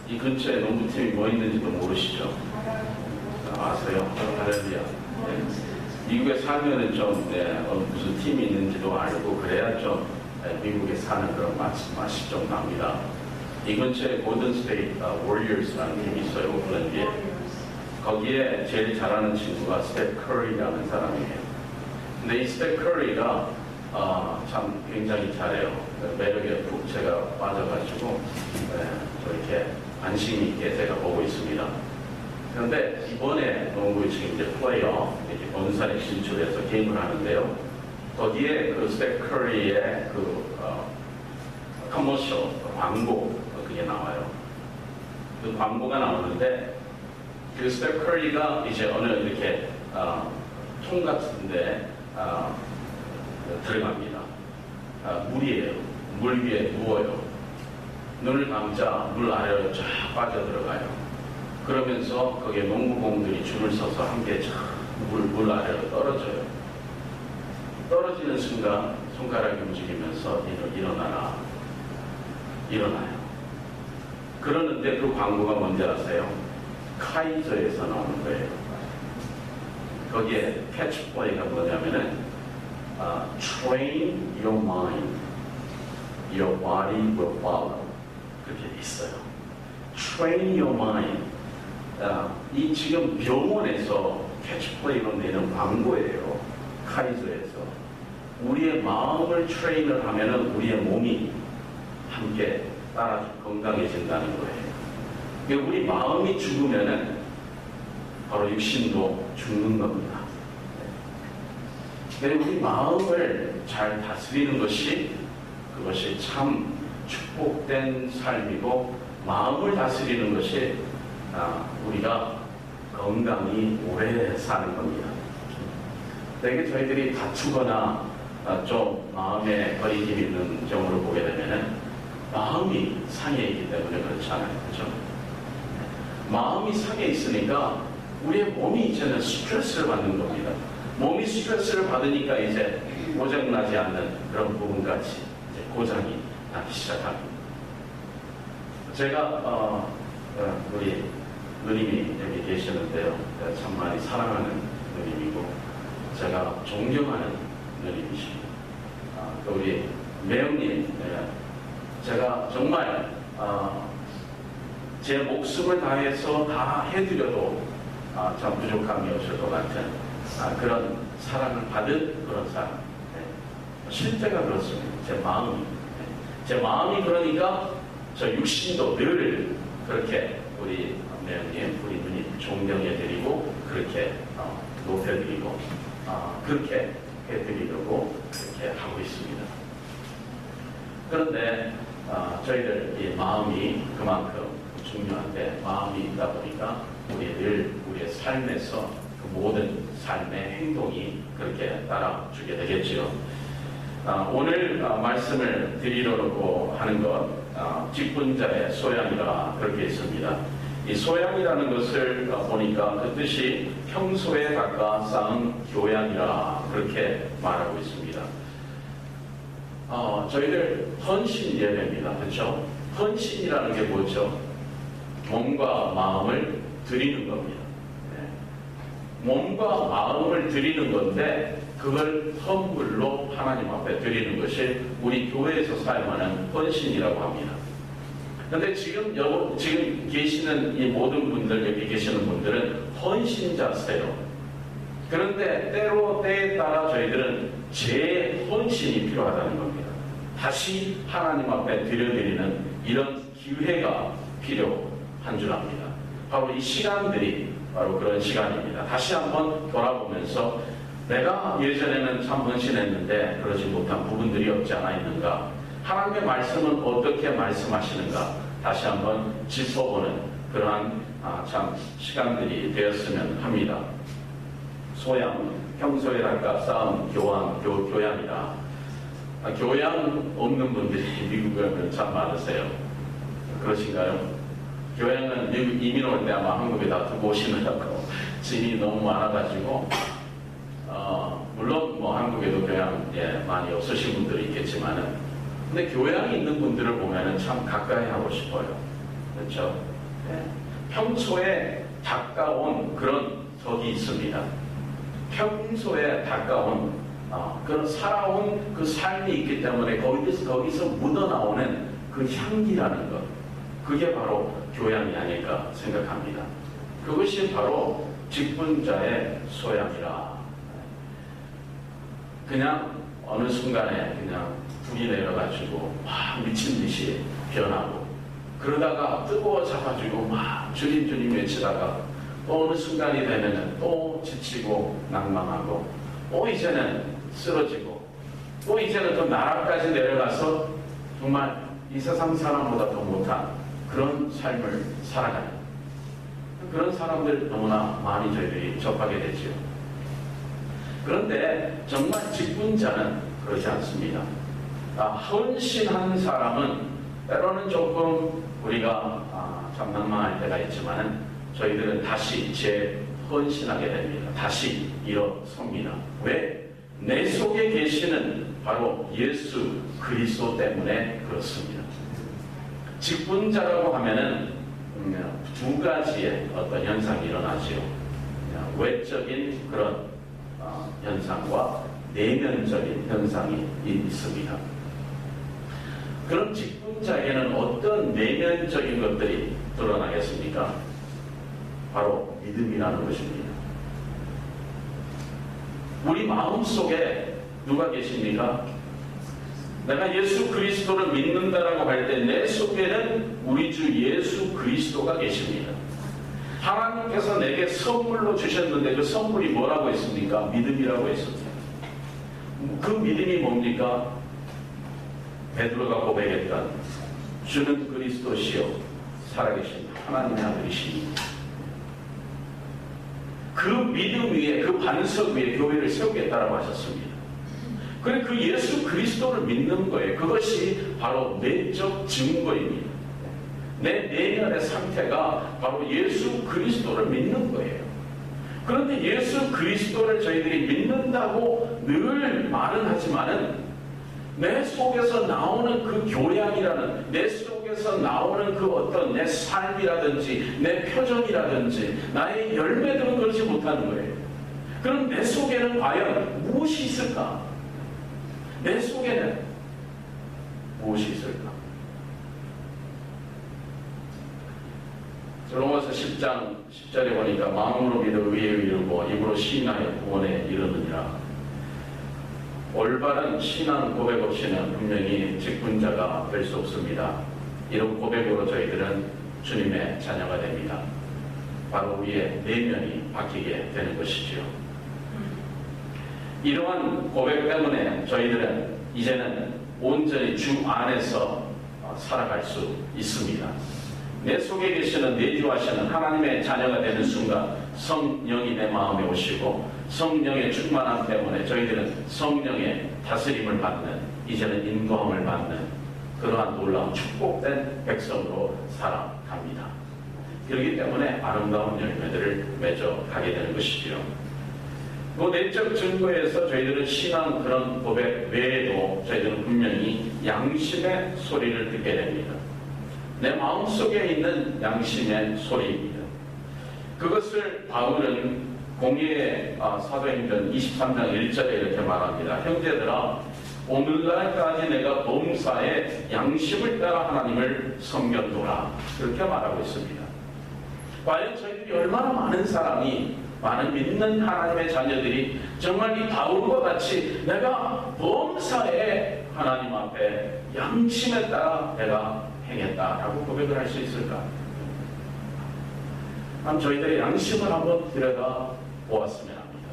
이 근처에 농구팀이 뭐 있는지도 모르시죠? 아세요? 할렐루야. 네. 미국에 살면은 좀 무슨 팀이 있는지도 알고 그래야 좀 미국에 사는 그런 맛이 좀 납니다. 이 근처에 골든 스테이트 워리어스라는 팀이 있어요. 오클랜드에. 거기에 제일 잘하는 친구가 스텝 커리라는 사람이에요. 근데 이 스텝 커리가 참 굉장히 잘해요. 매력에 푹 제가 빠져가지고 이렇게 관심 있게 제가 보고 있습니다. 그런데 이번에 농구 지금 이제 플레이어 본선에 진출해서 게임을 하는데요. 거기에 그 스텝 커리의 커머셜 광고 그게 나와요. 그 광고가 나오는데 그 스텝 커리가 이제 어느 이렇게 통 같은데 들어갑니다. 물이에요. 물 위에 누워요. 눈을 감자 물 아래로 쫙 빠져 들어가요. 그러면서 거기에 농구공들이 줄을 서서 함께 물 아래로 떨어져요. 떨어지는 순간 손가락이 움직이면서 일어나라. 일어나요. 그러는데 그 광고가 뭔지 아세요? 카이저에서 나오는 거예요. 거기에 캐치플레이가 뭐냐면은 train your mind, your body will follow. 그렇게 돼 있어요. train your mind. 이 지금 병원에서 캐치플레이로 내는 광고예요. 카이저에서. 우리의 마음을 트레인을 하면은 우리의 몸이 함께 따라 건강해진다는 거예요. 그러니까 우리 마음이 죽으면은 바로 육신도 죽는 겁니다. 그래서 우리 마음을 잘 다스리는 그것이 참 축복된 삶이고, 마음을 다스리는 것이 우리가 건강히 오래 사는 겁니다. 되게 저희들이 다투거나 좀 마음에 거리낌 있는 경우를 보게 되면은 마음이 상해 있기 때문에 그렇잖아요. 그렇죠? 마음이 상해 있으니까 우리의 몸이 이제는 스트레스를 받는 겁니다. 몸이 스트레스를 받으니까 이제 고장나지 않는 그런 부분까지 이제 고장이 나기 시작합니다. 제가 우리 누님이 여기 계시는데요. 참 많이 사랑하는 누님이고 제가 존경하는 누님이십니다. 또 우리 매형님, 제가 정말 제 목숨을 다해서 다 해드려도 참 부족함이 없을 것 같은 그런 사랑을 받은 그런 사람. 실제가 그렇습니다. 제 마음이 그러니까 저 육신도 늘 그렇게 우리 매형님, 우리 누님 존경해드리고 그렇게 높여드리고 그렇게 해드리려고 그렇게 하고 있습니다. 그런데 저희들 이 마음이 그만큼 중요한데, 마음이 있다 보니까 우리의 삶에서 그 모든 삶의 행동이 그렇게 따라주게 되겠지요. 오늘 말씀을 드리려고 하는 것, 직분자의 소양이라 그렇게 있습니다. 이 소양이라는 것을 보니까 그 뜻이 평소에 가까 쌓은 교양이라 그렇게 말하고 있습니다. 저희들 헌신 예배입니다. 그렇죠? 헌신이라는 게 뭐죠? 몸과 마음을 드리는 겁니다. 몸과 마음을 드리는 건데 그걸 헌물로 하나님 앞에 드리는 것이 우리 교회에서 사용하는 헌신이라고 합니다. 그런데 지금 계시는 이 모든 분들, 여기 계시는 분들은 헌신자세요. 그런데 때에 따라 저희들은 재헌신이 필요하다는 겁니다. 다시 하나님 앞에 드려드리는 이런 기회가 필요한 줄 압니다. 바로 이 시간들이 바로 그런 시간입니다. 다시 한번 돌아보면서 내가 예전에는 참 헌신했는데 그러지 못한 부분들이 없지 않아 있는가, 하나님의 말씀은 어떻게 말씀하시는가 다시 한번 짚어보는 그러한 참 시간들이 되었으면 합니다. 소양, 평소에 갈까 쌓은 교양이다. 교양 없는 분들이 미국에 가면 참 많으세요. 그러신가요? 교양은 미국 이민 올 때 아마 한국에 다 두고 오시느라고 짐이 너무 많아가지고 물론 뭐 한국에도 교양 많이 없으신 분들이 있겠지만은, 근데 교양이 있는 분들을 보면은 참 가까이 하고 싶어요. 그렇죠? 네. 평소에 가까운 그런 적이 있습니다. 평소에 가까운 그런 살아온 그 삶이 있기 때문에 거기서 묻어나오는 그 향기라는 것, 그게 바로 교양이 아닐까 생각합니다. 그것이 바로 직분자의 소양이라. 그냥 어느 순간에 그냥 불이 내려가지고 막 미친 듯이 변하고, 그러다가 뜨거워져가지고 막 주님 주님 외치다가 또 어느 순간이 되면 또 지치고 낭망하고, 또 이제는 쓰러지고, 또 이제는 또 나락까지 내려가서 정말 이 세상 사람보다 더 못한 그런 삶을 살아가는 그런 사람들 너무나 많이 저희들이 접하게 되지요. 그런데 정말 직분자는 그러지 않습니다. 헌신한 사람은 때로는 조금 우리가 참 낭망할 때가 있지만 저희들은 다시 재헌신하게 됩니다. 다시 일어섭니다. 왜? 내 속에 계시는 바로 예수 그리스도 때문에 그렇습니다. 직분자라고 하면은 두 가지의 어떤 현상이 일어나지요. 외적인 그런 현상과 내면적인 현상이 있습니다. 그럼 직분자에게는 어떤 내면적인 것들이 드러나겠습니까? 바로 믿음이라는 것입니다. 우리 마음속에 누가 계십니까? 내가 예수 그리스도를 믿는다라고 할 때 내 속에는 우리 주 예수 그리스도가 계십니다. 하나님께서 내게 선물로 주셨는데 그 선물이 뭐라고 했습니까? 믿음이라고 했습니다. 그 믿음이 뭡니까? 베드로가 고백했던 주는 그리스도시요 살아계신 하나님의 아들이시니, 그 믿음 위에, 그 반석 위에 교회를 세우겠다라고 하셨습니다. 그래, 그 예수 그리스도를 믿는 거예요. 그것이 바로 내적 증거입니다. 내 내면의 상태가 바로 예수 그리스도를 믿는 거예요. 그런데 예수 그리스도를 저희들이 믿는다고 늘 말은 하지만은 내 속에서 나오는 그 교양이라는, 내 속에서 나오는 그 어떤 내 삶이라든지 내 표정이라든지 나의 열매들은 그렇지 못하는 거예요. 그럼 내 속에는 과연 무엇이 있을까? 내 속에는 무엇이 있을까? 로마서 10장 10절에 보니까 마음으로 믿어 의에 이르고 입으로 시인하여 구원에 이르느니라. 올바른 신앙 고백 없이는 분명히 직분자가 될 수 없습니다. 이런 고백으로 저희들은 주님의 자녀가 됩니다. 바로 우리의 내면이 바뀌게 되는 것이지요. 이러한 고백 때문에 저희들은 이제는 온전히 주 안에서 살아갈 수 있습니다. 내 속에 계시는 내주하시는 하나님의 자녀가 되는 순간 성령이 내 마음에 오시고 성령의 충만함 때문에 저희들은 성령의 다스림을 받는, 이제는 인도함을 받는 그러한 놀라운 축복된 백성으로 살아갑니다. 그렇기 때문에 아름다운 열매들을 맺어 가게 되는 것이지요. 그 내적 증거에서 저희들은 신앙 그런 고백 외에도 저희들은 분명히 양심의 소리를 듣게 됩니다. 내 마음속에 있는 양심의 소리입니다. 그것을 바울은 공예 사도행전 23장 1절에 이렇게 말합니다. 형제들아, 오늘날까지 내가 범사에 양심을 따라 하나님을 섬겼노라. 그렇게 말하고 있습니다. 과연 저희들이 얼마나 많은 사람이, 많은 믿는 하나님의 자녀들이 정말 이 바울과 같이 내가 범사에 하나님 앞에 양심에 따라 내가 행했다라고 고백을 할 수 있을까? 그럼 저희들의 양심을 한번 들여다 보았으면 합니다.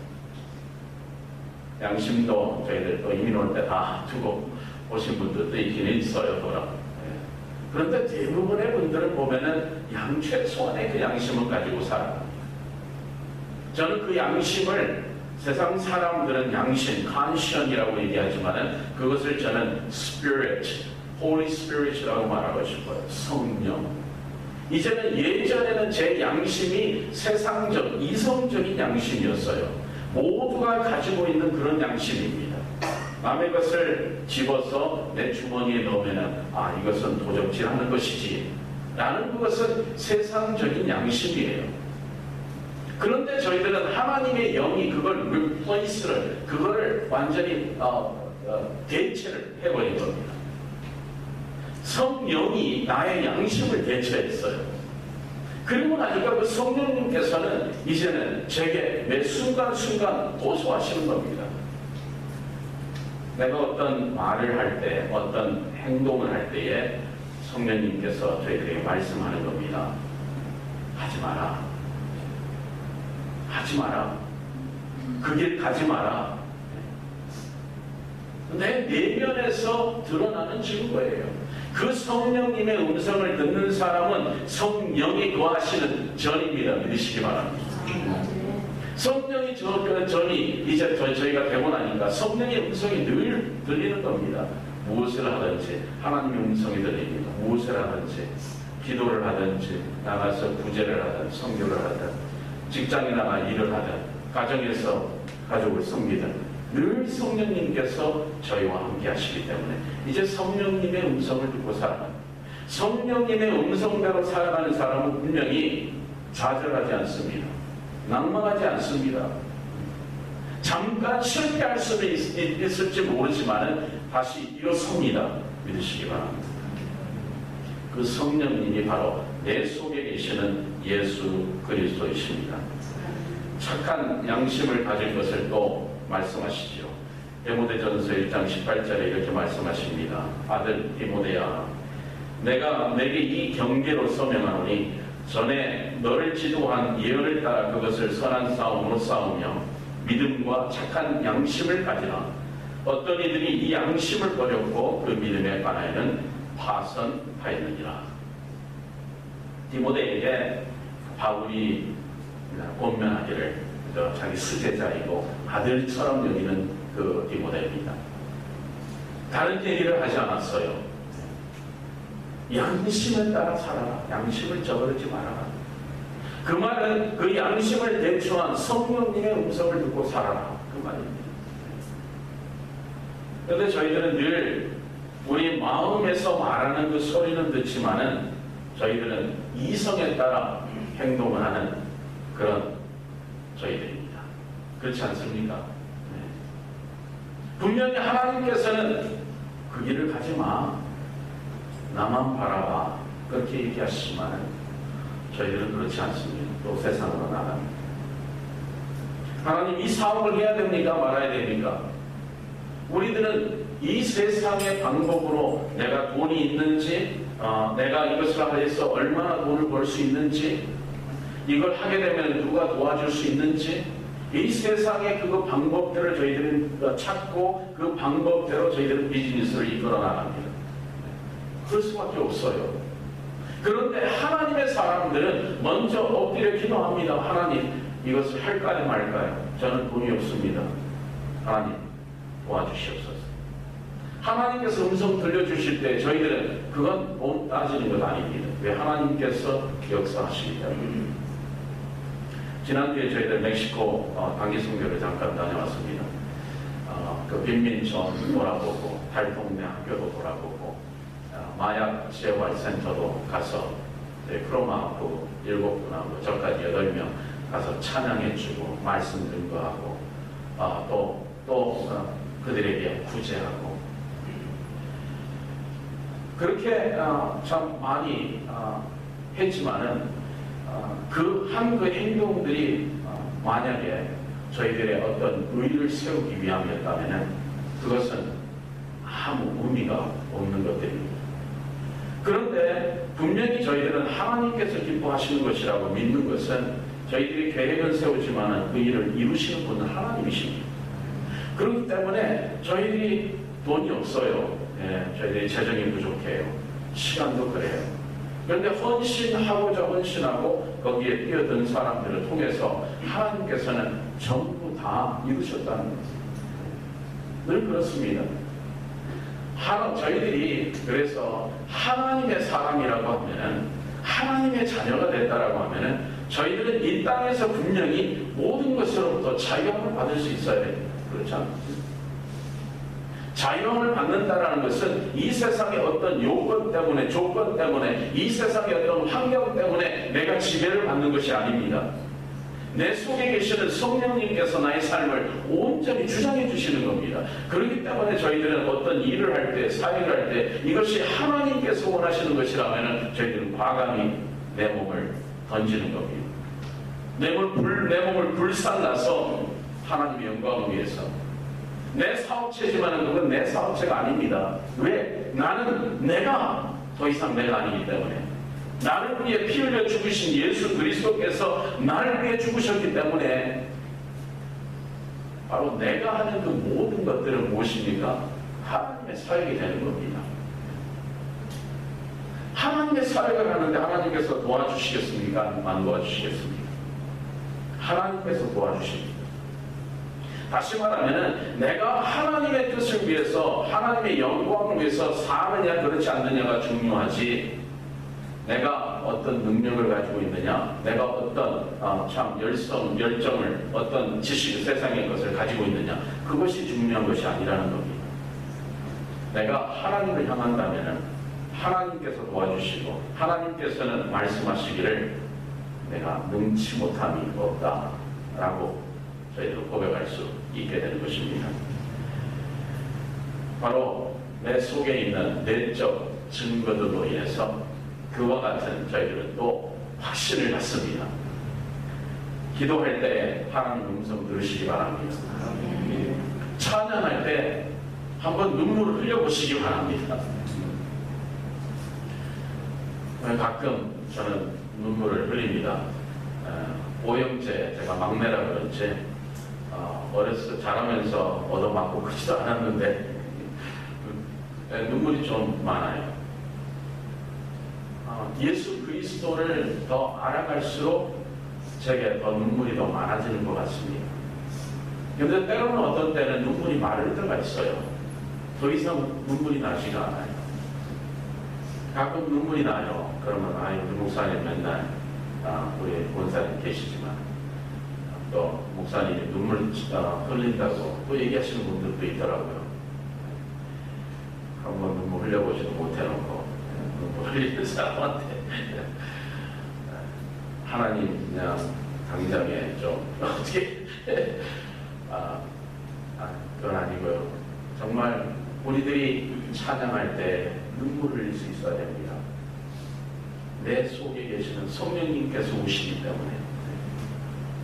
양심도 저희들 또 이민 올 때 다 두고 오신 분들도 있기는 있어요, 돌아. 그런데 대부분의 분들을 보면은 최소한의 그 양심을 가지고 살아갑니다. 저는 그 양심을, 세상 사람들은 양심, conscience이라고 얘기하지만은 그것을 저는 spirit, Holy Spirit이라고 말하고 싶어요. 성령. 이제는 예전에는 제 양심이 세상적, 이성적인 양심이었어요. 모두가 가지고 있는 그런 양심입니다. 남의 것을 집어서 내 주머니에 넣으면 이것은 도적질하는 것이지, 나는 그것은 세상적인 양심이에요. 그런데 저희들은 하나님의 영이 그걸 replace를, 그거를 완전히 대체를 해버린 겁니다. 성령이 나의 양심을 대체했어요. 그리고 나니까 그 성령님께서는 이제는 제게 매 순간순간 고소하시는 겁니다. 내가 어떤 말을 할 때, 어떤 행동을 할 때에 성령님께서 저희들에게 말씀하는 겁니다. 하지 마라. 하지 마라. 그 길 가지 마라. 내 내면에서 드러나는 증거예요. 그 성령님의 음성을 듣는 사람은 성령이 거하시는 전입니다. 믿으시기 바랍니다. 성령이 전이 이제 저희가 되고 나니까 성령의 음성이 늘 들리는 겁니다. 무엇을 하든지 하나님의 음성이 들립니다. 무엇을 하든지 기도를 하든지 나가서 구제를 하든 선교를 하든 직장에 나가 일을 하든 가정에서 가족을 섬기든 늘 성령님께서 저희와 함께 하시기 때문에 이제 성령님의 음성을 듣고 살아가는, 성령님의 음성대로 살아가는 사람은 분명히 좌절하지 않습니다. 낭망하지 않습니다. 잠깐 실패할 수는 있을지 모르지만 다시 일어섭니다. 믿으시기 바랍니다. 그 성령님이 바로 내 속에 계시는 예수 그리스도이십니다. 착한 양심을 가질 것을 또 말씀하시죠. 디모데전서 1장 18절에 이렇게 말씀하십니다. 아들 디모데야, 내가 내게 이 경계로 서명하노니 전에 너를 지도한 예언을 따라 그것을 선한 싸움으로 싸우며 믿음과 착한 양심을 가지라. 어떤 이들이 이 양심을 버렸고 그 믿음에 관하여는 파선하였느니라. 디모데에게 바울이 권면하기를 자기 수제자이고 아들처럼 여기는 그 디모데입니다. 다른 얘기를 하지 않았어요. 양심을 따라 살아라. 양심을 저버리지 말아라. 그 말은 그 양심을 대추한 성령님의 음성을 듣고 살아라. 그 말입니다. 그런데 저희들은 늘 우리 마음에서 말하는 그 소리는 듣지만은 저희들은 이성에 따라 행동을 하는 그런 저희들입니다. 그렇지 않습니까? 네. 분명히 하나님께서는 그 길을 가지 마. 나만 바라봐. 그렇게 얘기하시지만 저희들은 그렇지 않습니다. 또 세상으로 나갑니다. 하나님 이 사업을 해야 됩니까? 말아야 됩니까? 우리들은 이 세상의 방법으로 내가 돈이 있는지, 내가 이것을 해서 얼마나 돈을 벌 수 있는지, 이걸 하게 되면 누가 도와줄 수 있는지, 이 세상의 그 방법들을 저희들은 찾고 그 방법대로 저희들은 비즈니스를 이끌어 나갑니다. 그럴 수밖에 없어요. 그런데 하나님의 사람들은 먼저 엎드려 기도합니다. 하나님, 이것을 할까요 말까요? 저는 돈이 없습니다. 하나님 도와주시옵소서. 하나님께서 음성 들려주실 때 저희들은 그건 돈 따지는 것 아닙니다. 왜? 하나님께서 역사하시기 때문에. 지난주에 저희들 멕시코 단기 선교를 잠깐 다녀왔습니다. 그 빈민촌 돌아보고 달동네 학교도 돌아보고 마약 재활 센터도 가서 크로마하고 7분하고 저까지 8명 가서 찬양해주고 말씀 증거하고 또 그들에게 구제하고 그렇게 참 많이 했지만은 그 한 그 행동들이 만약에 저희들의 어떤 의를 세우기 위함이었다면은 그것은 아무 의미가 없는 것들입니다. 그런데 분명히 저희들은 하나님께서 기뻐하시는 것이라고 믿는 것은 저희들이 계획은 세우지만 그 일을 이루시는 분은 하나님이십니다. 그렇기 때문에 저희들이 돈이 없어요. 저희들이 재정이 부족해요. 시간도 그래요. 그런데 헌신하고자 헌신하고 거기에 뛰어든 사람들을 통해서 하나님께서는 전부 다 이루셨다는 거죠. 늘 그렇습니다. 저희들이 그래서 하나님의 사람이라고 하면은 하나님의 자녀가 됐다라고 하면은 저희들은 이 땅에서 분명히 모든 것으로부터 자유함을 받을 수 있어야 됩니다. 그렇지 않습니까? 자유함을 받는다는 것은 이 세상의 어떤 요건 때문에, 조건 때문에, 이 세상의 어떤 환경 때문에 내가 지배를 받는 것이 아닙니다. 내 속에 계시는 성령님께서 나의 삶을 온전히 주장해 주시는 겁니다. 그렇기 때문에 저희들은 어떤 일을 할 때, 사역을 할 때 이것이 하나님께서 원하시는 것이라면 저희들은 과감히 내 몸을 던지는 겁니다. 내 몸을 불살라서 하나님의 영광을 위해서. 내 사업체지만 그건 내 사업체가 아닙니다. 왜? 나는 내가 더 이상 내가 아니기 때문에. 나를 위해 피 흘려 죽으신 예수 그리스도께서 나를 위해 죽으셨기 때문에 바로 내가 하는 그 모든 것들은 무엇입니까? 하나님의 사역이 되는 겁니다. 하나님의 사역을 하는데 하나님께서 도와주시겠습니까? 안 도와주시겠습니까? 하나님께서 도와주십니다. 다시 말하면 내가 하나님의 뜻을 위해서, 하나님의 영광을 위해서 사느냐 그렇지 않느냐가 중요하지, 내가 어떤 능력을 가지고 있느냐, 내가 어떤 열정을, 어떤 지식, 세상의 것을 가지고 있느냐, 그것이 중요한 것이 아니라는 겁니다. 내가 하나님을 향한다면 하나님께서 도와주시고 하나님께서는 말씀하시기를 내가 능치 못함이 없다라고 저희도 고백할 수 있게 되는 것입니다. 바로 내 속에 있는 내적 증거들로 인해서 그와 같은 저희들은 또 확신을 갖습니다. 기도할 때 하나님 음성 들으시기 바랍니다. 찬양할 때 한번 눈물을 흘려보시기 바랍니다. 가끔 저는 눈물을 흘립니다. 오형제, 제가 막내라 그런지 어렸을 때 자라면서 얻어맞고 크지도 않았는데 눈물이 좀 많아요. 예수 그리스도를 더 알아갈수록 제게 더 눈물이 더 많아지는 것 같습니다. 그런데 때로는 어떤 때는 눈물이 마를 때가 있어요. 더 이상 눈물이 나지가 않아요. 가끔 눈물이 나요. 그러면 우리 목사님 맨날 우리 본사님 계시지만 또 목사님이 눈물 흘린다고 또 얘기하시는 분들도 있더라고요. 한번 눈물 흘려보지도 못해놓고 눈물 흘리는 사람한테 하나님 그냥 당장에 좀 어떻게 그건 아니고요. 정말 우리들이 찬양할 때 눈물을 흘릴 수 있어야 됩니다. 내 속에 계시는 성령님께서 오시기 때문에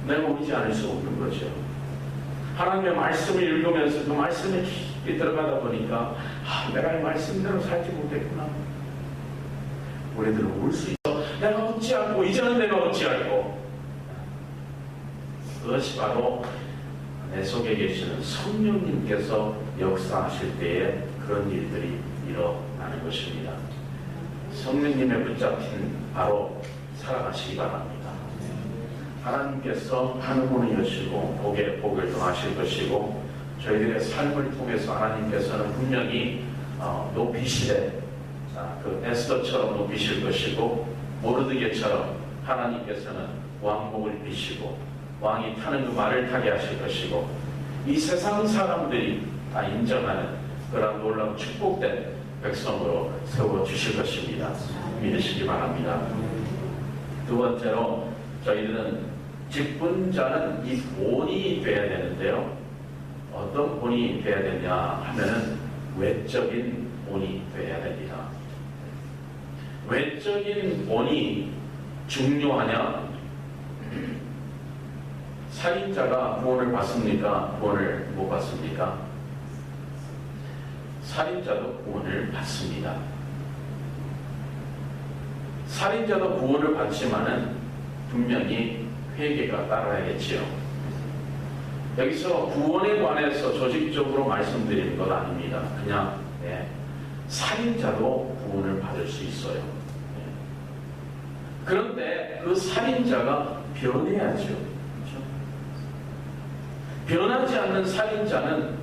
내가 울지 않을 수 없는 거죠. 하나님의 말씀을 읽으면서 그 말씀에 깊이 들어가다 보니까 내가 이 말씀대로 살지 못했구나. 우리들은 울 수 있어. 내가 어찌하고 이제는 내가 어찌할고. 그것이 바로 내 속에 계시는 성령님께서 역사하실 때에 그런 일들이 일어나는 것입니다. 성령님의 붙잡힌 바로 살아가시기 바랍니다. 하나님께서 하늘문을 여시고 복에 복을 더하실 것이고 저희들의 삶을 통해서 하나님께서는 분명히 높이시되 그 에스더처럼 높이실 것이고 모르드게처럼 하나님께서는 왕복을 입히시고 왕이 타는 그 말을 타게 하실 것이고 이 세상 사람들이 다 인정하는 그런 놀라운 축복된 백성으로 세워주실 것입니다. 믿으시기 바랍니다. 두 번째로 저희들은 직분자는 이 본이 되어야 되는데요. 어떤 본이 되어야 되냐 하면은 외적인 본이 되어야 됩니다. 외적인 본이 중요하냐? 살인자가 구원을 받습니까? 구원을 못 받습니까? 살인자도 구원을 받습니다. 살인자도 구원을 받지만은 분명히 회개가 따라야겠지요. 여기서 구원에 관해서 조직적으로 말씀드리는 것 아닙니다. 그냥 살인자도 구원을 받을 수 있어요. 그런데 그 살인자가 변해야죠. 그렇죠? 변하지 않는 살인자는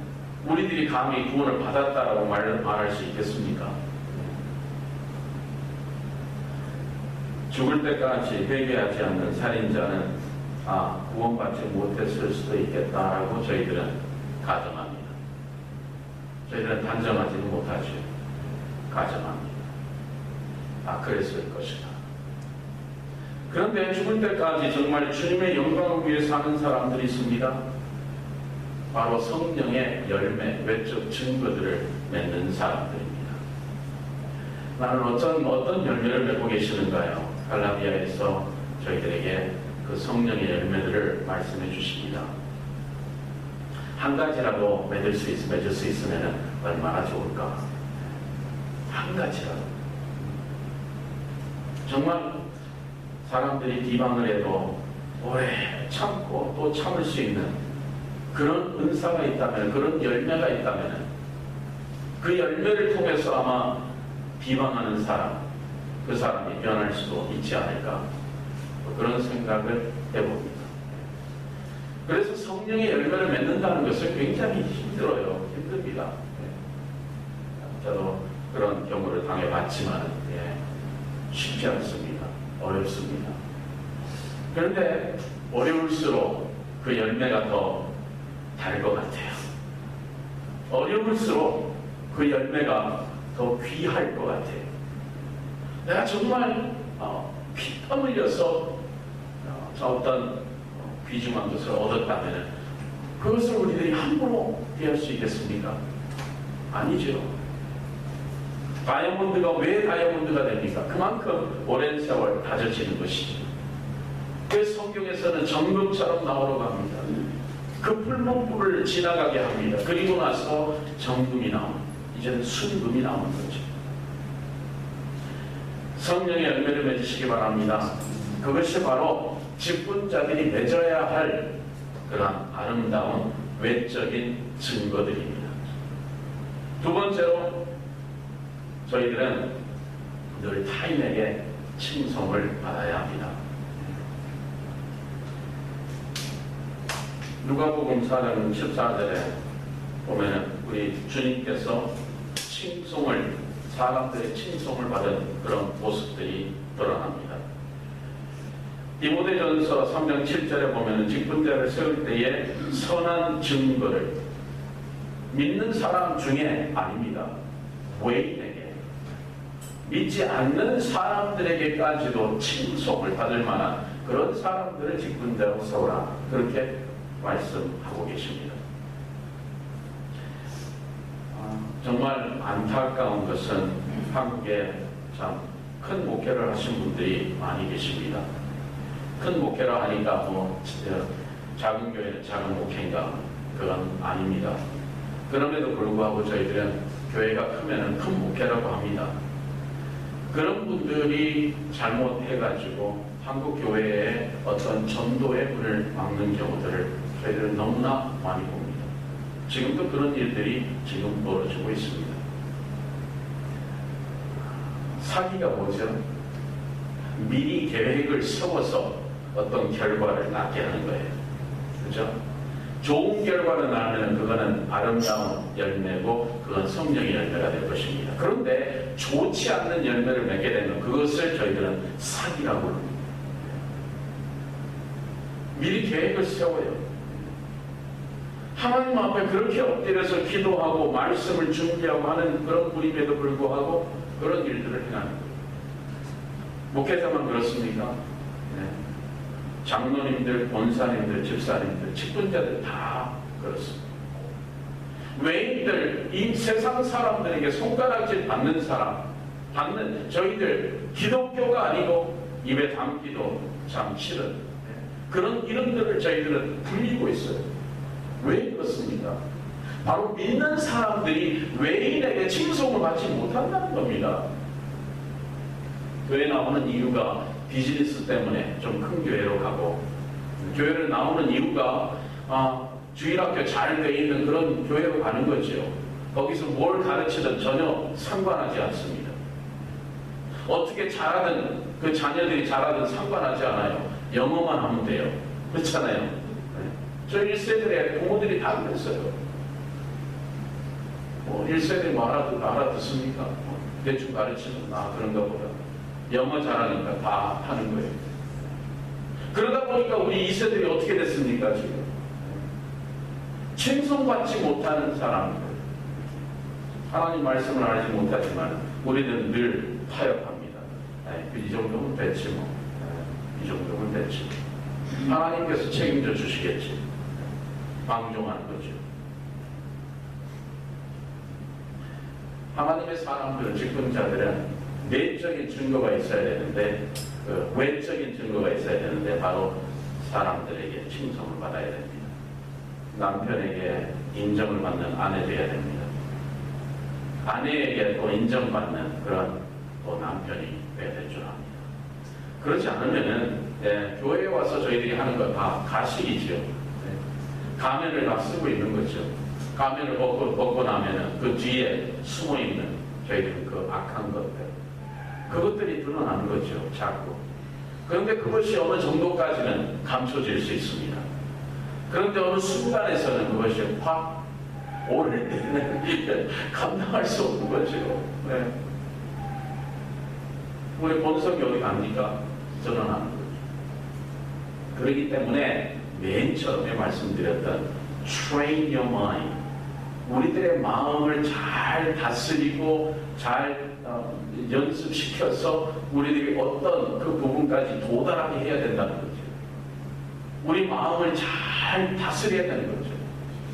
우리들이 감히 구원을 받았다라고 말할 수 있겠습니까? 죽을 때까지 회개하지 않는 살인자는 구원받지 못했을 수도 있겠다라고 저희들은 가정합니다. 저희들은 단정하지는 못하죠. 가정합니다. 그랬을 것이다. 그런데 죽을 때까지 정말 주님의 영광을 위해 사는 사람들이 있습니다. 바로 성령의 열매, 외적 증거들을 맺는 사람들입니다. 나는 어떤 열매를 맺고 계시는가요? 갈라디아에서 저희들에게 그 성령의 열매들을 말씀해 주십니다. 한 가지라도 맺을 수 있으면 얼마나 좋을까? 한 가지라도. 정말 사람들이 비방을 해도 오래 참고 또 참을 수 있는 그런 은사가 있다면, 그런 열매가 있다면 그 열매를 통해서 아마 비방하는 사람, 그 사람이 변할 수도 있지 않을까, 그런 생각을 해봅니다. 그래서 성령의 열매를 맺는다는 것은 굉장히 힘들어요. 힘듭니다. 저도 그런 경우를 당해봤지만 쉽지 않습니다. 어렵습니다. 그런데 어려울수록 그 열매가 더 달 것 같아요. 어려울수록 그 열매가 더 귀할 것 같아요. 내가 정말 피땀 흘려서 어떤 귀중한 것을 얻었다면 그것을 우리들이 함부로 피할 수 있겠습니까? 아니죠. 다이아몬드가 왜 다이아몬드가 됩니까? 그만큼 오랜 세월 다져지는 것이죠. 그래서 성경에서는 정금처럼 나오라고 합니다. 그 풀목불을 지나가게 합니다. 그리고 나서 정금이 나오는, 이제는 순금이 나오는 거죠. 성령의 열매를 맺으시기 바랍니다. 그것이 바로 직분자들이 맺어야 할 그러한 아름다운 외적인 증거들입니다. 두 번째로 저희들은 늘 타인에게 칭송을 받아야 합니다. 누가복음 4장 14절에 보면 우리 주님께서 사람들의 칭송을 받은 그런 모습들이 드러납니다. 디모데전서 3장 7절에 보면 직분자를 세울 때에 선한 증거를 믿는 사람 중에 아닙니다. 외인에게, 믿지 않는 사람들에게까지도 칭송을 받을 만한 그런 사람들을 직분자로 세우라, 그렇게 말씀하고 계십니다. 정말 안타까운 것은 한국에 참 큰 목회를 하신 분들이 많이 계십니다. 큰 목회를 하니까 작은 교회는 작은 목회인가? 그건 아닙니다. 그럼에도 불구하고 저희들은 교회가 크면 큰 목회라고 합니다. 그런 분들이 잘못해가지고 한국 교회의 어떤 전도의 문을 막는 경우들을 저희들은 너무나 많이 봅니다. 지금도 그런 일들이 지금 벌어지고 있습니다. 사기가 뭐죠? 미리 계획을 세워서 어떤 결과를 낳게 하는 거예요. 그렇죠? 좋은 결과를 낳으면 그거는 아름다운 열매고 그건 성령의 열매가 될 것입니다. 그런데 좋지 않는 열매를 맺게 되면 그것을 저희들은 사기라고 합니다. 미리 계획을 세워요. 하나님 앞에 그렇게 엎드려서 기도하고 말씀을 준비하고 하는 그런 분임에도 불구하고 그런 일들을 행하는 거예요. 목회자만 그렇습니까? 네. 장로님들, 권사님들, 집사님들, 직분자들 다 그렇습니다. 외인들, 이 세상 사람들에게 손가락질 받는 저희들 기독교가 아니고 입에 담기도 참 싫은 그런 이름들을 저희들은 불리고 있어요. 왜 그렇습니까? 바로 믿는 사람들이 외인에게 칭송을 받지 못한다는 겁니다. 교회 나오는 이유가 비즈니스 때문에 좀 큰 교회로 가고, 교회를 나오는 이유가 주일학교 잘 돼 있는 그런 교회로 가는 거죠. 거기서 뭘 가르치든 전혀 상관하지 않습니다. 어떻게 잘하든 그 자녀들이 잘하든 상관하지 않아요. 영어만 하면 돼요. 그렇잖아요. 저희 1세들의 부모들이 다 그랬어요. 1세들이 뭐 알아듣습니까? 대충 가르치면 그런가 보다. 영어 잘하니까 다 하는 거예요. 그러다 보니까 우리 2세들이 어떻게 됐습니까, 지금? 칭송받지 못하는 사람들. 하나님 말씀을 알지 못하지만 우리는 늘 타협합니다. 이 정도면 됐지 뭐. 이 정도면 됐지. 하나님께서 책임져 주시겠지. 방종하는 거죠. 하나님의 사람들은, 직분자들은 내적인 증거가 있어야 되는데, 외적인 증거가 있어야 되는데, 바로 사람들에게 칭송을 받아야 됩니다. 남편에게 인정을 받는 아내 되어야 됩니다. 아내에게 또 인정받는 그런 또 남편이 되어야 될 줄 압니다. 그렇지 않으면은 교회에 와서 저희들이 하는 거 다 가식이죠. 가면을 다 쓰고 있는 거죠. 가면을 벗고 나면은 그 뒤에 숨어 있는 저희들 그 악한 것들, 그것들이 드러나는 거죠. 자꾸. 그런데 그것이 어느 정도까지는 감춰질 수 있습니다. 그런데 어느 순간에서는 그것이 확 오를 때는 감당할 수 없는 거죠. 네. 우리 본성이 어디 갑니까? 드러나는 거죠. 그렇기 때문에 맨 처음에 말씀드렸던 train your mind, 우리들의 마음을 잘 다스리고 잘 연습시켜서 우리들이 어떤 그 부분까지 도달하게 해야 된다는 거죠. 우리 마음을 잘 다스려야 되는 거죠.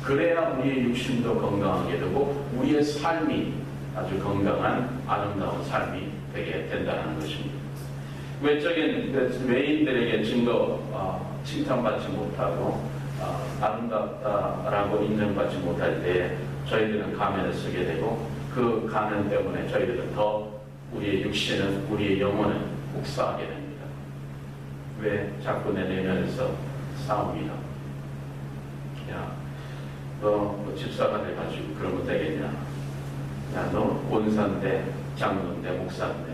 그래야 우리의 육신도 건강하게 되고 우리의 삶이 아주 건강한 아름다운 삶이 되게 된다는 것입니다. 외적인 외인들에게 칭찬받지 못하고 아름답다라고 인정받지 못할 때 저희들은 가면을 쓰게 되고, 그 가면 때문에 저희들은 더 우리의 육신은, 우리의 영혼은 혹사하게 됩니다. 왜? 자꾸 내 내면에서 싸웁니다. 야, 너 집사가 돼가지고 그러면 되겠냐? 야, 너 권사인데, 장로인데, 목사인데.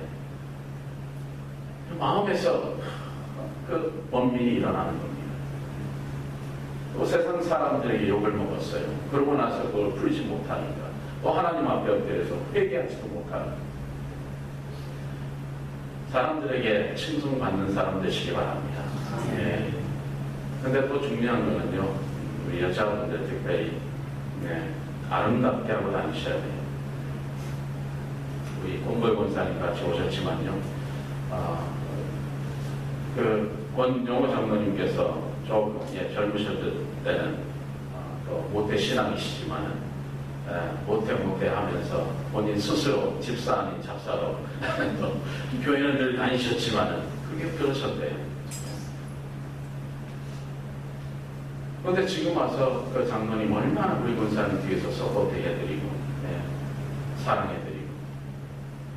마음에서 그 원민이 일어나는 겁니다. 또 세상 사람들에게 욕을 먹었어요. 그러고 나서 그걸 풀지 못하니까 또 하나님 앞에 엎드려서 회개하지도 못하는, 사람들에게 칭송받는 사람 되시기 바랍니다. 네. 근데 또 중요한 거는요, 우리 여자분들 특별히 아름답게 하고 다니셔야 돼요. 우리 공보의 권사님 같이 오셨지만요, 그 권영호 장로님께서 조금 젊으셨을 때는 또 모태 신앙이시지만은 모태 하면서 본인 스스로 집사 아닌 잡사로 또 교회는 늘 다니셨지만은 그게 그러셨대요. 그런데 지금 와서 그 장로님 얼마나 우리 권사님 뒤에서 서포트해드리고 사랑해드리고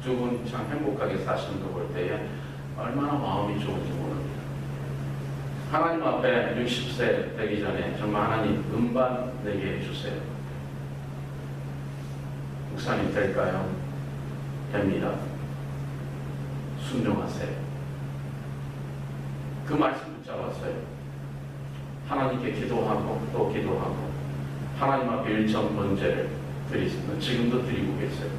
두 분 참 행복하게 사시는 거 볼 때에 얼마나 마음이 좋은지 모릅니다. 하나님 앞에 60세 되기 전에 정말 하나님 음반 내게 해주세요. 목사님 될까요? 됩니다. 순종하세요. 그 말씀 붙잡았어요. 하나님께 기도하고 또 기도하고 하나님 앞에 일정 번제를 드리시면 지금도 드리고 계세요.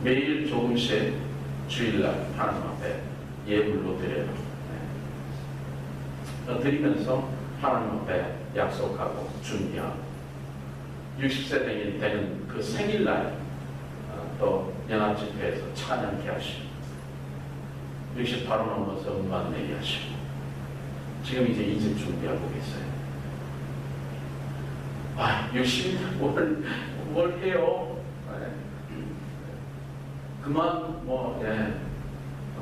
매일 조금씩 주일날 하나님 앞에 예물로 드려요. 드리면서 하나님 앞에 약속하고 준비하고 60세 되는 그 생일날 또 연합집회에서 찬양케 하시고 68로 넘어서 음반 내게 하시고 지금 이제 이집 준비하고 계세요. 60이 뭘 해요? 그만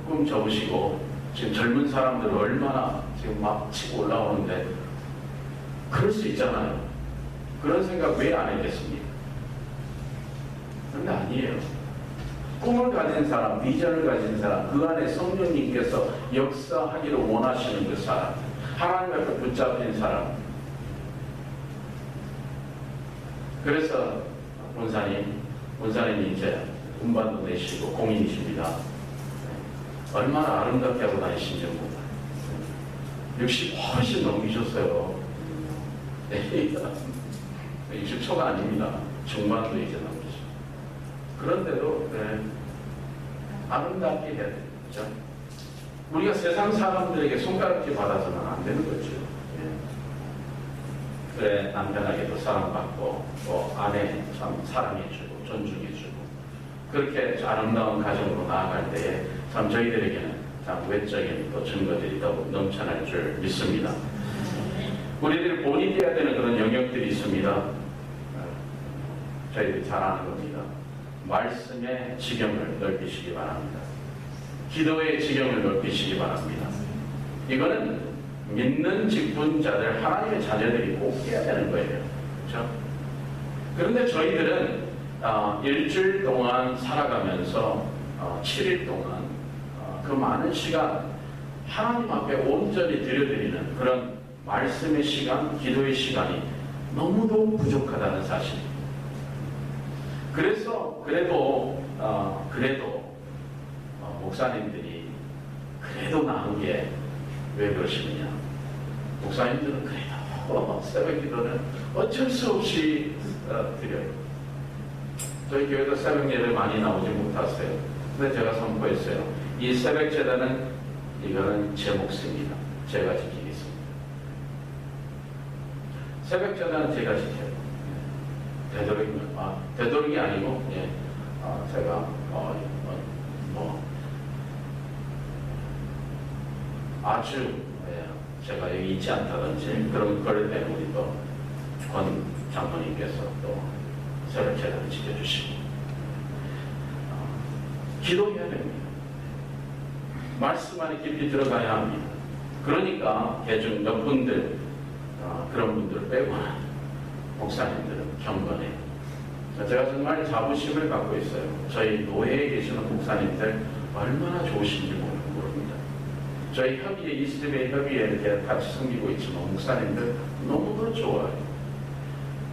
꿈 접으시고 지금 젊은 사람들 얼마나 지금 막 치고 올라오는데 그럴 수 있잖아요. 그런 생각 왜 안 했겠습니까? 그런데 아니에요. 꿈을 가진 사람, 비전을 가진 사람, 그 안에 성령님께서 역사하기를 원하시는 그 사람, 하나님 앞에 붙잡힌 사람. 그래서 본사님이 이제 음반도 내시고 공인이십니다. 얼마나 아름답게 하고 다니신지 몰라요. 60 훨씬 넘기셨어요. 60초가 아닙니다. 중반도 이제 넘기죠. 그런데도 아름답게 해야 돼요. 그렇죠? 우리가 세상 사람들에게 손가락질 받아서는 안 되는 거죠. 그래 남편에게도 사랑받고 또 아내 참 사랑해주고 존중해주고 그렇게 아름다운 가정으로 나아갈 때에 참 저희들에게는 참 외적인 또 증거들이 더욱 넘쳐날 줄 믿습니다. 우리들이 본이 되어야 되는 그런 영역들이 있습니다. 저희들이 잘 아는 겁니다. 말씀의 지경을 넓히시기 바랍니다. 기도의 지경을 넓히시기 바랍니다. 이거는 믿는 직분자들, 하나님의 자녀들이 꼭 해야 되는 거예요. 그렇죠? 그런데 저희들은 일주일 동안 살아가면서 7일 동안 그 많은 시간 하나님 앞에 온전히 드려드리는 그런 말씀의 시간, 기도의 시간이 너무도 부족하다는 사실. 그래서 그래도 목사님들이 그래도 나은 게 왜 그러시느냐? 목사님들은 그래도 새벽 기도는 어쩔 수 없이 드려요. 저희 교회도 새벽 예배 많이 나오지 못하세요. 근데 제가 선포했어요. 이 새벽 제단은 이거는 제 몫입니다. 제가 지키겠습니다. 새벽 제단은 제가 지켜요. 되도록이 아니고, 예. 제가, 아주, 예, 제가 여기 있지 않다든지, 그런 걸 때문에 우리 또, 권 장로님께서 또, 새벽 제단을 지켜주시고, 기도해야 됩니다. 말씀 안에 깊이 들어가야 합니다. 그러니까, 개중 몇 분들, 그런 분들을 빼고는, 목사님들은 경건해요. 제가 정말 자부심을 갖고 있어요. 저희 노예에 계시는 목사님들 얼마나 좋으신지 모릅니다. 저희 협의회, 이스트베이 협의회 이렇게 같이 섬기고 있지만 목사님들 너무도 좋아요.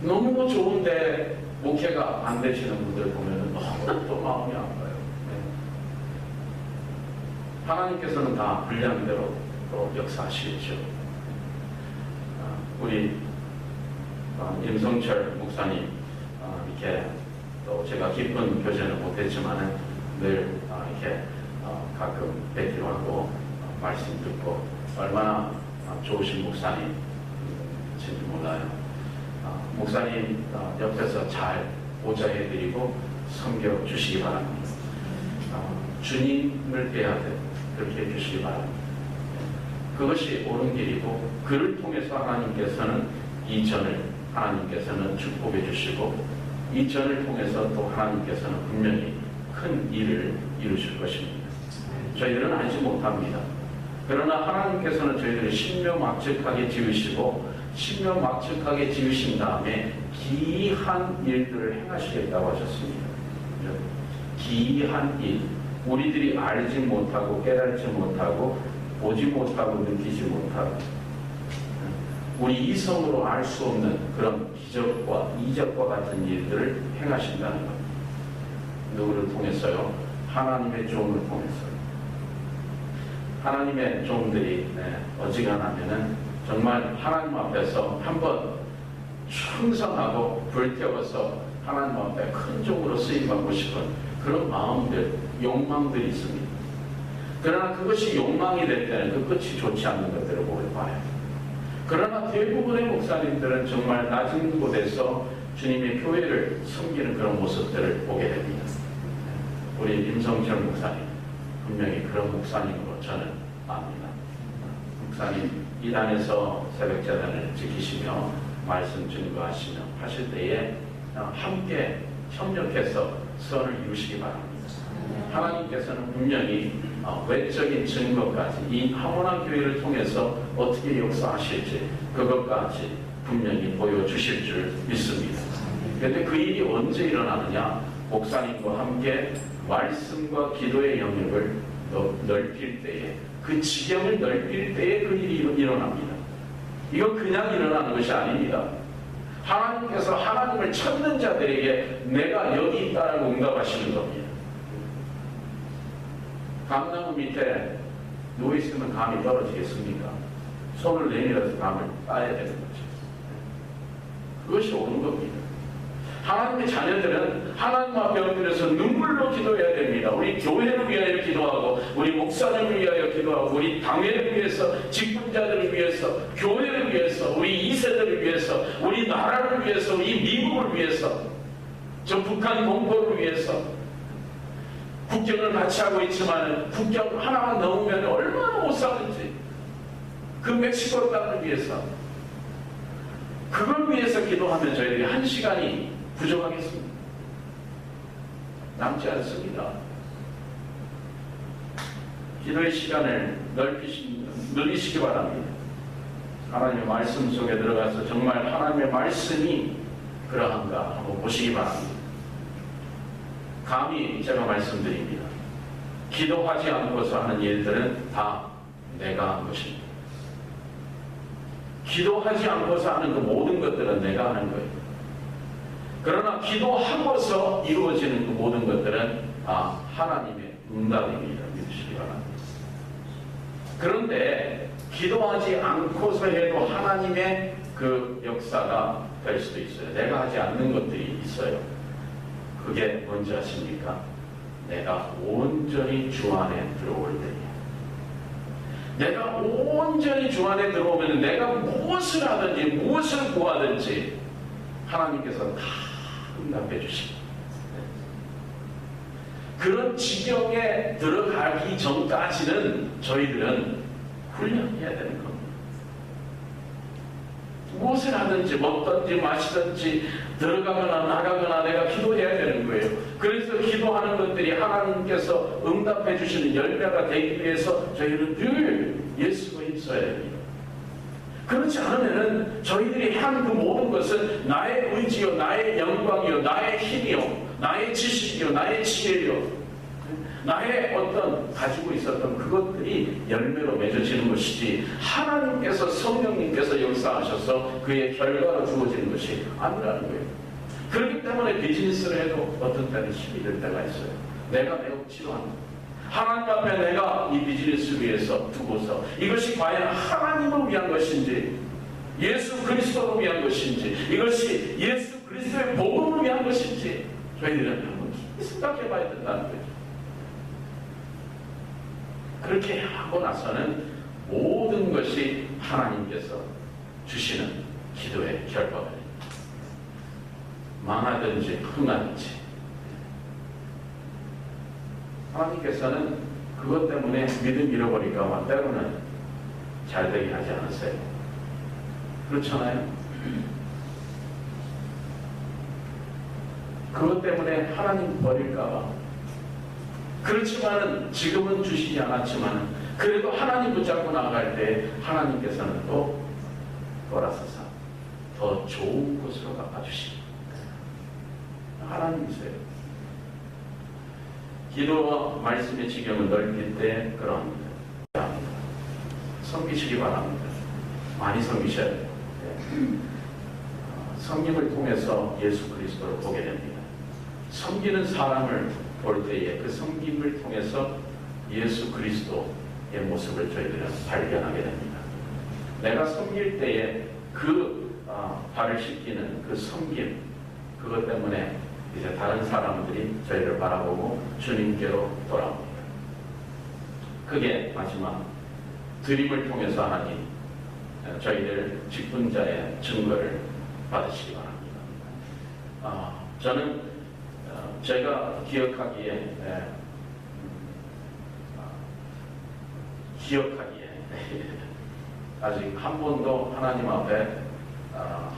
너무도 좋은데 목회가 안 되시는 분들 보면 너무도 마음이 아파요. 네. 하나님께서는 다 분량대로 또 역사하시겠죠. 우리 임성철 목사님 이렇게 또 제가 깊은 교제는 못했지만은 늘 이렇게 가끔 뵙기로 하고 말씀 듣고 얼마나 좋으신 목사님인지 몰라요. 목사님 옆에서 잘 보좌해드리고 섬겨주시기 바랍니다. 주님을 뵈야 돼. 그렇게 해주시기 바랍니다. 그것이 옳은 길이고 그를 통해서 하나님께서는 축복해 주시고 이 전을 통해서 또 하나님께서는 분명히 큰 일을 이루실 것입니다. 저희들은 알지 못합니다. 그러나 하나님께서는 저희들을 신묘막측하게 지으시고 신묘막측하게 지으신 다음에 기이한 일들을 행하시겠다고 하셨습니다. 기이한 일, 우리들이 알지 못하고 깨달지 못하고 보지 못하고 느끼지 못하고 우리 이성으로 알 수 없는 그런 기적과 이적과 같은 일들을 행하신다는 것. 누구를 통해서요? 하나님의 종을 통해서요. 하나님의 종들이 어지간하면은 정말 하나님 앞에서 한번 충성하고 불태워서 하나님 앞에 큰 종으로 쓰임받고 싶은 그런 마음들, 욕망들이 있습니다. 그러나 그것이 욕망이 될 때는 그 끝이 좋지 않는 것들을 봐요. 그러나 대부분의 목사님들은 정말 낮은 곳에서 주님의 교회를 섬기는 그런 모습들을 보게 됩니다. 우리 임성철 목사님, 분명히 그런 목사님으로 저는 압니다. 목사님, 이단에서 새벽제단을 지키시며 말씀 증거하시며 하실 때에 함께 협력해서 선을 이루시기 바랍니다. 하나님께서는 분명히 외적인 증거까지 이 하모나 교회를 통해서 어떻게 역사하실지 그것까지 분명히 보여주실 줄 믿습니다. 그런데 그 일이 언제 일어나느냐? 목사님과 함께 말씀과 기도의 영역을 넓힐 때에 그 지경을 넓힐 때에 그 일이 일어납니다. 이건 그냥 일어나는 것이 아닙니다. 하나님께서 하나님을 찾는 자들에게 내가 여기 있다라고 응답하시는 겁니다. 감나무 밑에 누워있으면 감이 떨어지겠습니까? 손을 내밀어서 감을 따야 되는 거죠. 그것이 옳은 겁니다. 하나님의 자녀들은 하나님 앞에 엎드려서 눈물로 기도해야 됩니다. 우리 교회를 위하여 기도하고, 우리 목사님을 위하여 기도하고, 우리 당회를 위해서, 직분자들을 위해서, 교회를 위해서, 우리 2세들을 위해서, 우리 나라를 위해서, 우리 미국을 위해서, 저 북한 공포를 위해서. 국경을 같이 하고 있지만 국경 하나만 넘으면 얼마나 못 사는지, 그 멕시코 땅을 위해서, 그걸 위해서 기도하면 저희들이 1시간이 부족하겠습니다. 남지 않습니다. 기도의 시간을 늘리시기 바랍니다. 하나님의 말씀 속에 들어가서 정말 하나님의 말씀이 그러한가 한번 보시기 바랍니다. 감히 제가 말씀드립니다. 기도하지 않고서 하는 일들은 다 내가 한 것입니다. 기도하지 않고서 하는 그 모든 것들은 내가 하는 거예요. 그러나 기도하고서 이루어지는 그 모든 것들은 다 하나님의 응답입니다. 믿으시기 바랍니다. 그런데 기도하지 않고서 해도 하나님의 그 역사가 될 수도 있어요. 내가 하지 않는 것들이 있어요. 그게 뭔지 아십니까? 내가 온전히 주 안에 들어올 때예요. 내가 온전히 주 안에 들어오면 내가 무엇을 하든지 무엇을 구하든지 하나님께서 다 응답해 주십니다. 그런 지경에 들어가기 전까지는 저희들은 훈련해야 되는 겁니다. 무엇을 하든지 먹든지 마시든지 들어가거나 나가거나 내가 기도해야 되는 거예요. 그래서 기도하는 것들이 하나님께서 응답해 주시는 열매가 되기 위해서 저희는 늘 예수가 있어야 됩니다. 그렇지 않으면 저희들이 한 그 모든 것은 나의 의지요, 나의 영광이요, 나의 힘이요, 나의 지식이요, 나의 지혜요, 나의 어떤 가지고 있었던 그것들이 열매로 맺어지는 것이지 하나님께서, 성령님께서 역사하셔서 그의 결과로 주어지는 것이 아니라는 거예요. 그렇기 때문에 비즈니스를 해도 어떤 때는 힘이 들 때가 있어요. 내가 매우 지루합니다. 하나님 앞에 내가 이 비즈니스 위해서 두고서 이것이 과연 하나님을 위한 것인지, 예수 그리스도를 위한 것인지, 이것이 예수 그리스도의 복음을 위한 것인지 저희들은 한번 생각해 봐야 된다는 거죠. 그렇게 하고 나서는 모든 것이 하나님께서 주시는 기도의 결과가 됩니다. 망하든지 흥하든지 하나님께서는 그것 때문에 믿음 잃어버릴까 봐 때로는 잘되게 하지 않으세요. 그렇잖아요. 그것 때문에 하나님 버릴까 봐. 그렇지만은 지금은 주시지 않았지만 그래도 하나님 붙잡고 나갈 때 하나님께서는 또 돌아서서 더 좋은 곳으로 갚아주십니다. 하나님이세요. 기도와 말씀의 지경을 넓힐 때 그러합니다. 섬기시기 바랍니다. 많이 섬기셔야 돼요. 섬김을 통해서 예수 그리스도를 보게 됩니다. 섬기는 사람을 볼 때에 그 섬김을 통해서 예수 그리스도의 모습을 저희들은 발견하게 됩니다. 내가 섬길 때에 그 발을 씻기는 그 섬김, 그것 때문에 이제 다른 사람들이 저희를 바라보고 주님께로 돌아옵니다. 그게 마지막 드림을 통해서 하나님 저희들 직분자의 증거를 받으시기 바랍니다. 저는 제가 기억하기에 아직 한 번도 하나님 앞에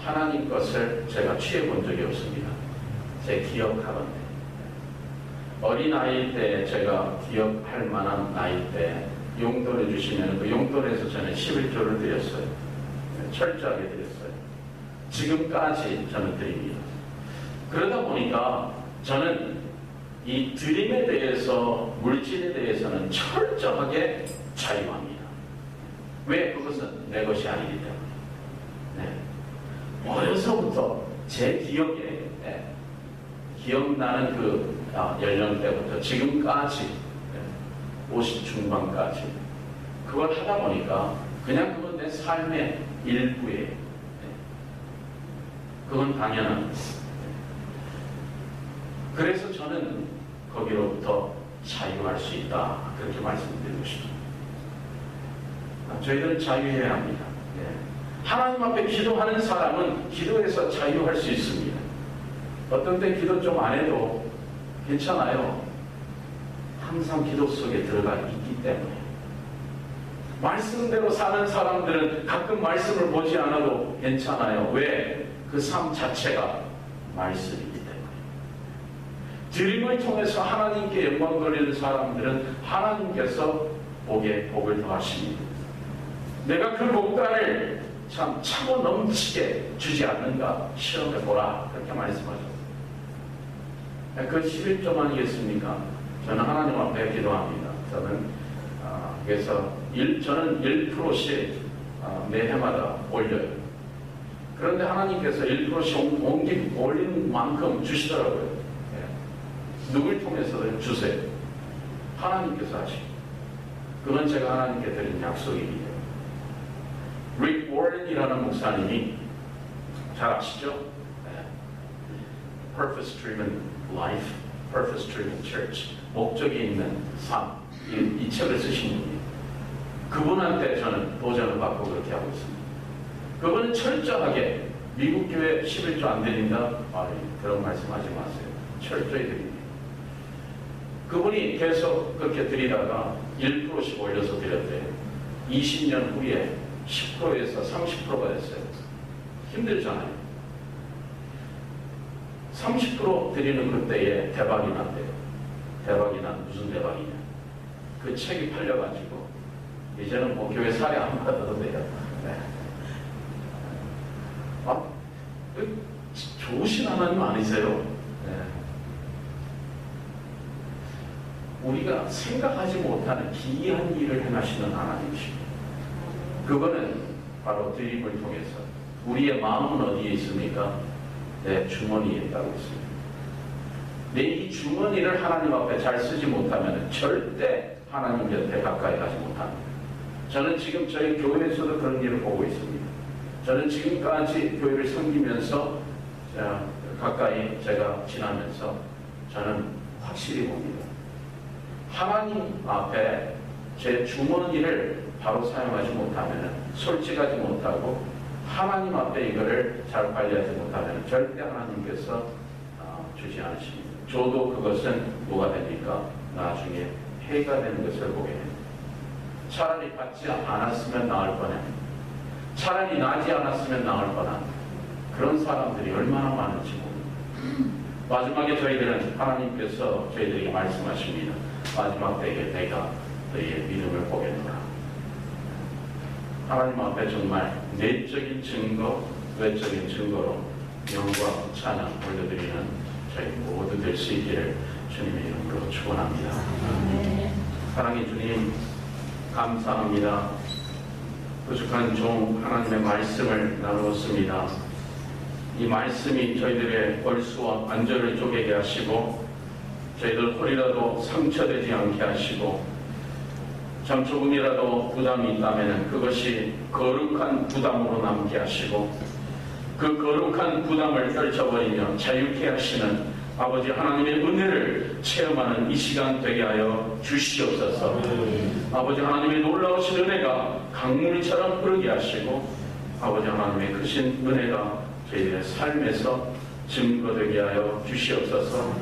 하나님 것을 제가 취해 본 적이 없습니다. 제 기억하건대 어린아이 때 제가 기억할 만한 나이 때 용돈을 주시면 그 용돈에서 저는 11조를 드렸어요. 철저하게 드렸어요. 지금까지 저는 드립니다. 그러다 보니까 저는 이 드림에 대해서, 물질에 대해서는 철저하게 자유합니다. 왜? 그것은 내 것이 아니기 때문에. 어려서부터 제 기억에 기억나는 그 연령대부터 지금까지 50 중반까지 그걸 하다 보니까 그냥 그건 내 삶의 일부에 그건 당연한. 그래서 저는 거기로부터 자유할 수 있다. 그렇게 말씀드리고 싶습니다. 저희들은 자유해야 합니다. 하나님 앞에 기도하는 사람은 기도에서 자유할 수 있습니다. 어떤 때 기도 좀 안 해도 괜찮아요. 항상 기도 속에 들어가 있기 때문에. 말씀대로 사는 사람들은 가끔 말씀을 보지 않아도 괜찮아요. 왜? 그 삶 자체가 말씀이기 때문에. 드림을 통해서 하나님께 영광 돌리는 사람들은 하나님께서 복을 더하십니다. 내가 그 복단을 참 차고 넘치게 주지 않는가 시험해보라. 그렇게 말씀하셨어요. 그 11조 아니겠습니까? 저는 하나님 앞에 기도합니다. 그래서 저는 1%씩 매 해마다 올려요. 그런데 하나님께서 1%씩 올린 만큼 주시더라고요. 누굴 통해서든 주세요. 하나님께서 하시고. 그건 제가 하나님께 드린 약속이에요. 릭 워렌이라는 목사님이 잘 아시죠? Purpose Driven Life, Purpose Driven Church, 목적이 있는 삶, 이 책을 쓰신 분이에요. 그분한테 저는 도전을 받고 그렇게 하고 있습니다. 그분은 철저하게 미국 교회 11조 안 드린다? 그런 말씀하지 마세요. 철저히 드립니다. 그분이 계속 그렇게 드리다가 1%씩 올려서 드렸대요. 20년 후에 10%에서 30%가 됐어요. 힘들잖아요. 30% 드리는 그때에 대박이 난대요. 대박이 난 무슨 대박이냐. 그 책이 팔려가지고 이제는 뭐 교회 사례 안 받아도 돼요. 네. 좋으신 하나님 아니세요? 네. 우리가 생각하지 못하는 기이한 일을 행하시는 하나님이십니다. 그거는 바로 드림을 통해서 우리의 마음은 어디에 있습니까? 내 주머니에 있다고 있습니다. 내 이 주머니를 하나님 앞에 잘 쓰지 못하면 절대 하나님 곁에 가까이 가지 못합니다. 저는 지금 저희 교회에서도 그런 일을 보고 있습니다. 저는 지금까지 교회를 섬기면서 가까이 제가 지나면서 저는 확실히 봅니다. 하나님 앞에 제 주머니를 바로 사용하지 못하면, 솔직하지 못하고 하나님 앞에 이거를 잘 관리하지 못하면 절대 하나님께서 주지 않으십니다. 저도 그것은 뭐가 됩니까? 나중에 해가 되는 것을 보게 됩니다. 차라리 받지 않았으면 나을 뻔해. 차라리 나지 않았으면 나을 뻔한 그런 사람들이 얼마나 많은지 모릅니다. 마지막에 저희들은 하나님께서 저희들에게 말씀하십니다. 마지막 때에 내가 너희의 믿음을 보겠노라. 하나님 앞에 정말 내적인 증거, 외적인 증거로 영광, 찬양 올려드리는 저희 모두 될 수 있기를 주님의 이름으로 축원합니다. 사랑의 주님, 감사합니다. 부족한 종 하나님의 말씀을 나누었습니다. 이 말씀이 저희들의 얼수와 관절을 쪼개게 하시고 저희들 홀이라도 상처되지 않게 하시고 참 조금이라도 부담이 있다면 그것이 거룩한 부담으로 남게 하시고 그 거룩한 부담을 떨쳐버리며 자유케 하시는 아버지 하나님의 은혜를 체험하는 이 시간 되게 하여 주시옵소서. 아버지 하나님의 놀라우신 은혜가 강물처럼 흐르게 하시고 아버지 하나님의 크신 은혜가 저희들의 삶에서 증거되게 하여 주시옵소서.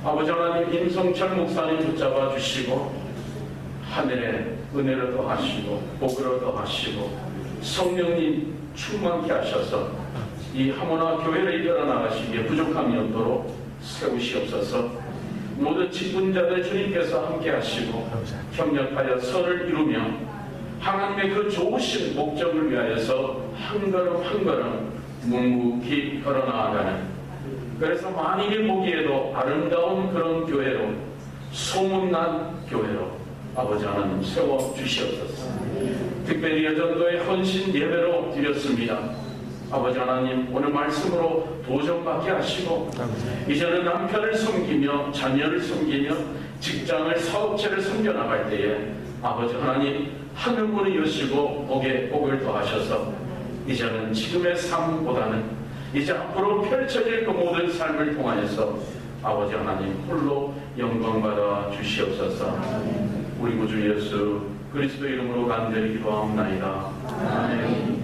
아버지 하나님 임성철 목사님 붙잡아 주시고 하늘의 은혜를 더하시고 복을 더하시고 성령님 충만케 하셔서 이 하모나 교회를 이끌어 나가시기에 부족함이 없도록 세우시옵소서. 모든 직분자들 주님께서 함께 하시고 협력하여 선을 이루며 하나님의 그 좋으신 목적을 위하여서 한 걸음 한 걸음 묵묵히 걸어 나아가는, 그래서 만인이 보기에도 아름다운 그런 교회로, 소문난 교회로 아버지 하나님 세워주시옵소서. 특별히 여전도의 헌신 예배로 드렸습니다. 아버지 하나님 오늘 말씀으로 도전받게 하시고 이제는 남편을 섬기며 자녀를 섬기며 직장을, 사업체를 섬겨나갈 때에 아버지 하나님 하늘문을 여시고 복을 더하셔서 이제는 지금의 삶보다는 이제 앞으로 펼쳐질 그 모든 삶을 통하여서 아버지 하나님 홀로 영광받아 주시옵소서. 우리 구주 예수 그리스도 이름으로 간절히 기도하옵나이다. 아멘.